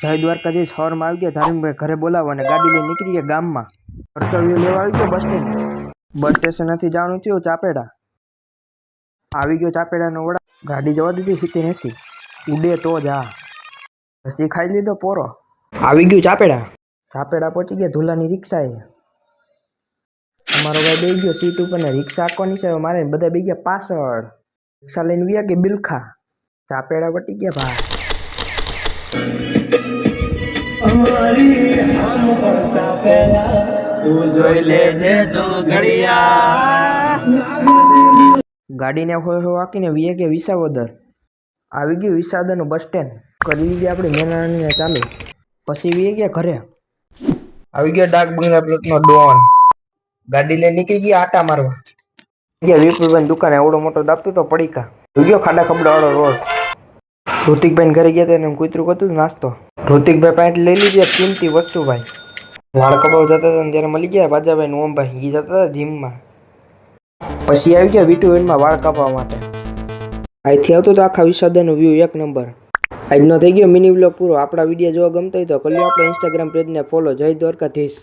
જય દ્વારકાધીશ સવારમાં આવી ગયા ધાર્મિકભાઈ ઘરે બોલાવો અને ગાડી લઈને નીકળી ગયા ગામમાં. કર્તવ્ય લેવા આવી ગયો બસ સ્ટેન્ડ. બસ સ્ટેશનથી જવાનું થયું ચાપેડા. આવી ગયો ચાપેડાનો વડા. ગાડી જવા દીધી સીધી નથી. ઉડે તો જા. પછી ખાઈ લીધો પોરો. આવી ગયું ચાપેડા. ચાપેડા પહોંચી ગયા ધુલાની રિક્ષાએ. અમારો ભાઈ બેસી ગયો સીટ ઉપર ને રિક્ષા આંકવાની છે મારે બધા બેસી ગયા પાછળ. રિક્ષા લઈને વ્યા કે બિલખા. ચાપેડા પટી ગયા ભાઈ. અમારી આમ પડતા પહેલા તું જોઈ લેજે જો ઘડિયા. ગાડીને વાંકીને વીએ કે વિસાવદર. આવી ગયું વિસાવદરનું બસ સ્ટેન્ડ. કરી લીધી આપણી મેનાણીને ચાલુ. પછી વીએ ગયા ઘરે. આવી ગયો ડાક બંગલા પ્લોટનો ડોન. ગાડી લઈને નીકળી ગયા આટા મારવા. ગયા વિપુલભાઈ દુકાને એવડો મોટો દાબતો તો પડીકા. આવી ગયો ખાડા ખબડાવાળો રોડ. ઋતિકભાઈ ઘરે ગયા હતા એને કૂતરું કરતું નાસ્તો. ઋતિકભાઈ પાસે લઈ લીધી કિંમતી વસ્તુ ભાઈ. વાળ કપાવ જતા હતા ને ત્યારે મળી ગયા બાજાભાઈ ને ઓમભાઈ. એ જતા હતા જીમમાં. પછી આવી ગયા વીટુવેલમાં વાળ કાપવા માટે. અહીંથી આવતો તો આખા વિસાવદરનો વ્યૂ એક નંબર. આજનો થઈ ગયો મિની વ્લોગ પૂરો. આપણા વિડીયો જોવા ગમતો હોય તો કરી લો આપણા ઇન્સ્ટાગ્રામ પેજને ફોલો. જય દ્વારકાધીશ.